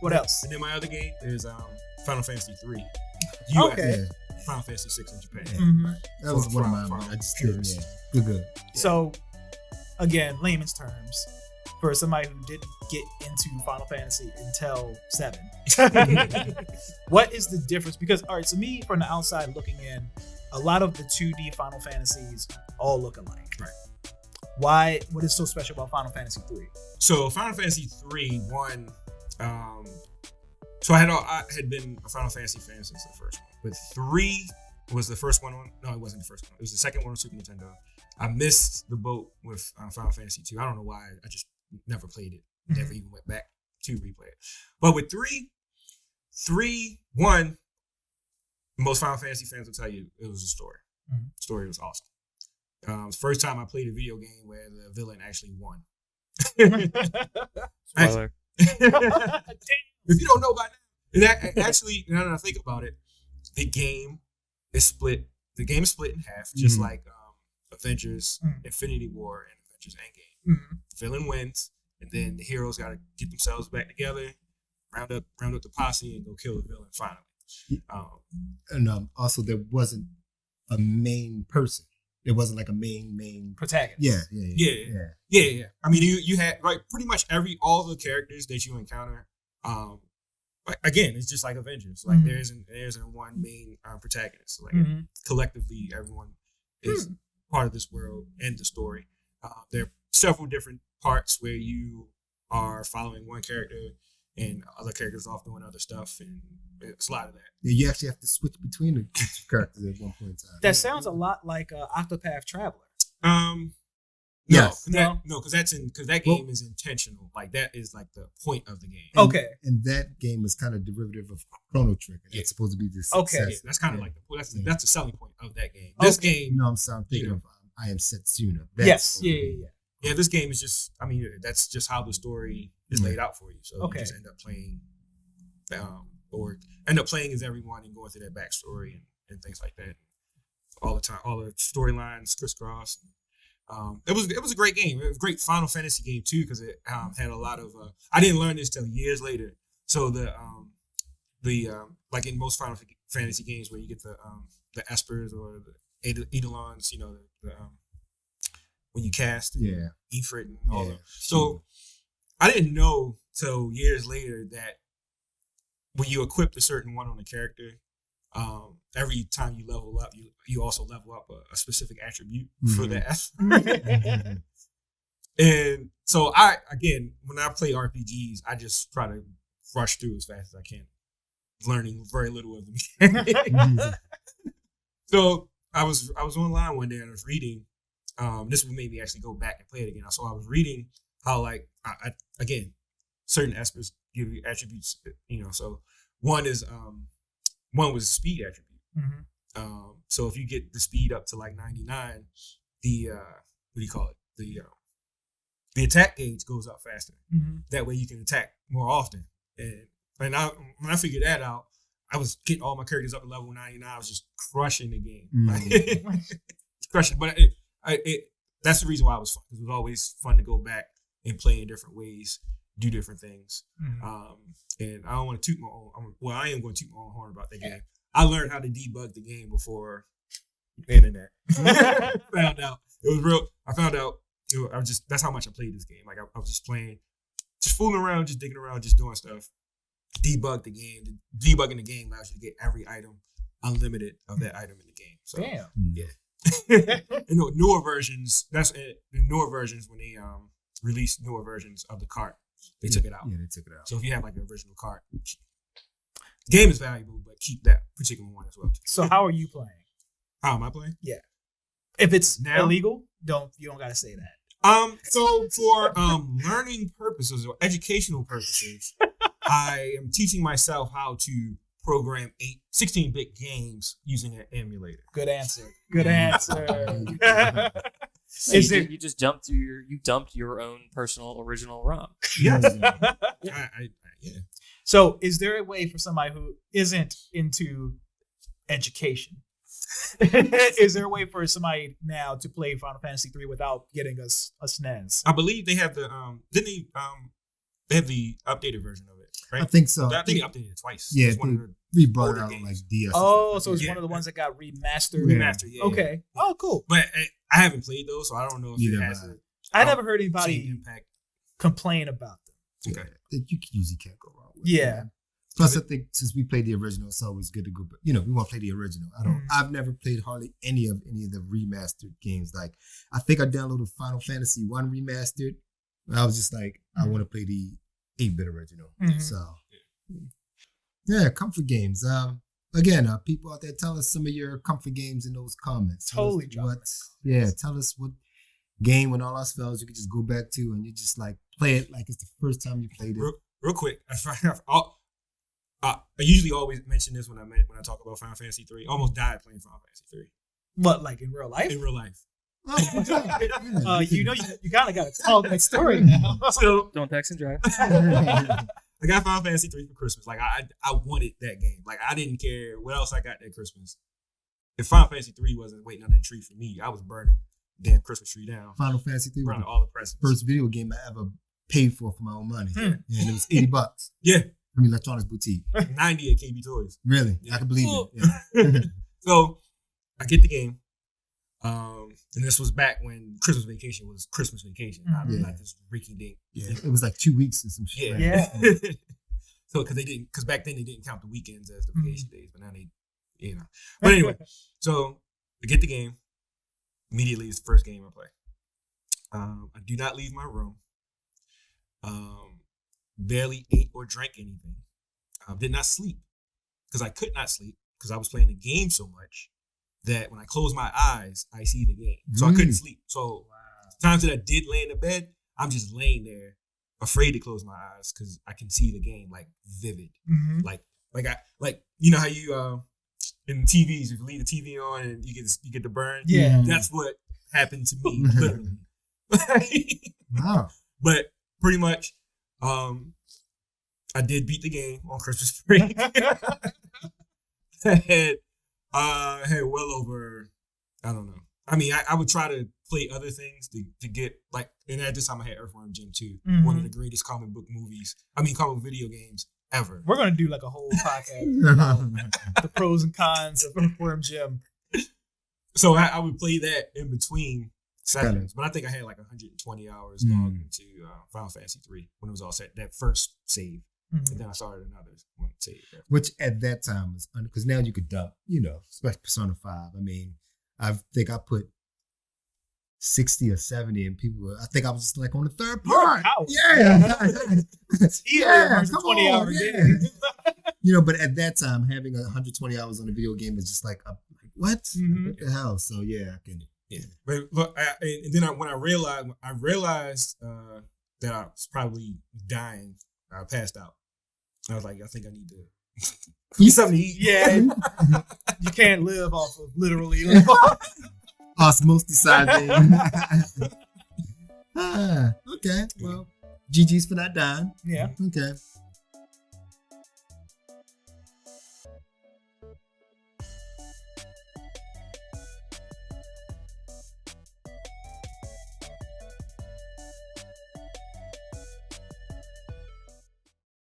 What else? And then my other game is Final Fantasy 3. Okay. Final Fantasy 6 in Japan. Mm-hmm. That was one of mine. I just curious. Good. So, again, layman's terms, for somebody who didn't get into Final Fantasy until 7, what is the difference? Because, all right, so me from the outside looking in, a lot of the 2D Final Fantasies all look alike. Right. What is so special about Final Fantasy 3? So Final Fantasy 3, so I had been a Final Fantasy fan since the first one. But 3 was the first one on. No, it wasn't the first one. It was the second one on Super Nintendo. I missed the boat with Final Fantasy 2. I don't know why. I just never played it. Never even went back to replay it. But with 1, most Final Fantasy fans will tell you it was a story. Mm-hmm. The story was awesome. It's the first time I played a video game where the villain actually won. Spoiler. If you don't know by now, actually, now that I think about it, the game is split. The game is split in half, just like Avengers, Infinity War, and Avengers Endgame. Mm-hmm. The villain wins, and then the heroes got to get themselves back together, round up the posse, and go kill the villain finally. And also, there wasn't a main person. There wasn't like a main protagonist. Yeah. I mean, you had like pretty much all the characters that you encounter. Again, it's just like Avengers. Like there isn't one main protagonist. Like collectively, everyone is part of this world and the story. There are several different parts where you are following one character and other characters off doing other stuff, and it's a lot of that. Yeah, you actually have to switch between the two characters at one point in time. That sounds a lot like Octopath Traveler. Because that game is intentional. Like that is like the point of the game. Okay, and that game is kind of derivative of Chrono Trigger. It's supposed to be this. Okay, yeah, that's kind of like that's the selling point of that game. This game, no, I'm thinking of I Am Setsuna. Yes, yeah. Yeah, this game is just. I mean, that's just how the story is laid out for you. So you just end up playing, or end up playing as everyone and going through their backstory and things like that. All the time, all the storylines crisscross. It was a great game. It was a great Final Fantasy game too because it had a lot of. I didn't learn this till years later. So the like in most Final Fantasy games where you get the Espers or the Eidolons, you know, when you cast Ifrit and all that. So I didn't know till years later that when you equip a certain one on a character, every time you level up, you also level up a specific attribute for that. And so when I play RPGs, I just try to rush through as fast as I can, learning very little of the game. So I was online one day and I was reading. This would make me actually go back and play it again. So I was reading how like again, certain aspects give you attributes. You know, so one was a speed attribute. So if you get the speed up to like 99, the what do you call it? The attack gauge goes up faster. That way you can attack more often. And when I figured that out, I was getting all my characters up to level 99. I was just crushing the game, crushing. But that's the reason why it was fun. Because it was always fun to go back and play in different ways, do different things. And I don't want to toot my own. Well, I am going to toot my own horn about that game. I learned how to debug the game before the internet. Found out it was real. I found out that's how much I played this game. Like I was just playing, just fooling around, just digging around, just doing stuff. Debug the game. Debugging the game allows you to get every item, unlimited of that item in the game. So damn. Yeah. Newer versions. That's it. The newer versions when they released newer versions of the cart, they took it out. Yeah, they took it out. So if you have like an original cart, the game is valuable, but keep that particular one as well. So how are you playing? How am I playing? Yeah. If it's now, illegal, you don't gotta say that. So for learning purposes or educational purposes, I am teaching myself how to program 16-bit games using an emulator. Good answer. Good answer. You just dumped your own personal original ROM. Yes. Yeah. So is there a way for somebody who isn't into education? Is there a way for somebody now to play Final Fantasy 3 without getting a SNES? I believe they have the they have the updated version of it. right? I think so. I think they updated it twice. Yeah, It's one of the we brought older it out on games. like DS. Oh, so it's Yeah. one of the ones that got remastered. remastered. Yeah. Okay. Oh, cool. But I haven't played those, so I don't know if Neither it has have a I never heard same anybody impact. complain about them. Okay. That you usually can't go wrong with. Yeah. Plus, I think since we played the original, it's always good to go. But we want to play the original. I've never played hardly any of the remastered games. Like, I think I downloaded Final Fantasy 1 remastered. But I was just like, I want to play the 8-bit original. Mhm. So, yeah, comfort games. Again, people out there, tell us some of your comfort games in those comments. Tell us Totally drop what. Yeah, tell us what game when all else fails you could just go back to and you just like play it like it's the first time you played it. Real quick, I usually always mention this when I talk about Final Fantasy 3. I almost died playing Final Fantasy 3 What, like in real life? in real life. Oh, You kind of got to tell that story now. So Don't text and drive. I got Final Fantasy 3 for Christmas. Like I wanted that game. Like I didn't care what else I got that Christmas. If Final Fantasy 3 wasn't waiting on that tree for me, I was burning the damn Christmas tree down. Final Fantasy 3 was Burning the all the presents. first video game I ever paid for my own money. Hmm. And it was $80 Yeah, from Electronics Boutique. 90 at KB Toys. Really? Yeah. I can believe it. Yeah. So I get the game. And this was back when Christmas Vacation was Christmas Vacation, not Yeah. like this Ricky Dink. Yeah. It was like 2 weeks or some shit. Yeah. right? Yeah. So because back then they didn't count the weekends as the vacation days, but now they, But anyway, so I get the game. Immediately, it's the first game I play. I do not leave my room. Barely ate or drank anything. Did not sleep because I could not sleep because I was playing the game so much that when I close my eyes, I see the game. So I couldn't sleep. So times that I did lay in the bed, I'm just laying there, afraid to close my eyes because I can see the game like vivid. Mhm. Like you know how you in TVs, if you leave the TV on and you get the burn. Yeah. That's what happened to me, literally. Wow. But pretty much, I did beat the game on Christmas break. I had well over, I don't know. I mean, I would try to play other things to get like, and at this time I had Earthworm Jim 2, one of the greatest comic video games ever. We're going to do like a whole podcast about the pros and cons of Earthworm Jim. So I would play that in between sessions, but I think I had like 120 hours logged into Final Fantasy 3 when it was all set. That first save, and then I started another one save. Which at that time was because now you could dump, especially Persona 5. I mean, I think I put 60 or 70 and I think I was just like on the third part. Yeah. Yeah, 20 hour game. But at that time, having 120 hours on a video game is just like, what? Mhm. What the hell? So yeah, I can. Yeah, but look, and then when I realized that I was probably dying. I passed out. I was like, I think I need to eat something to eat. Yeah. You can't live off of literally. Osmosis side thing. Okay. Well, GG's for not dying. Yeah. Okay.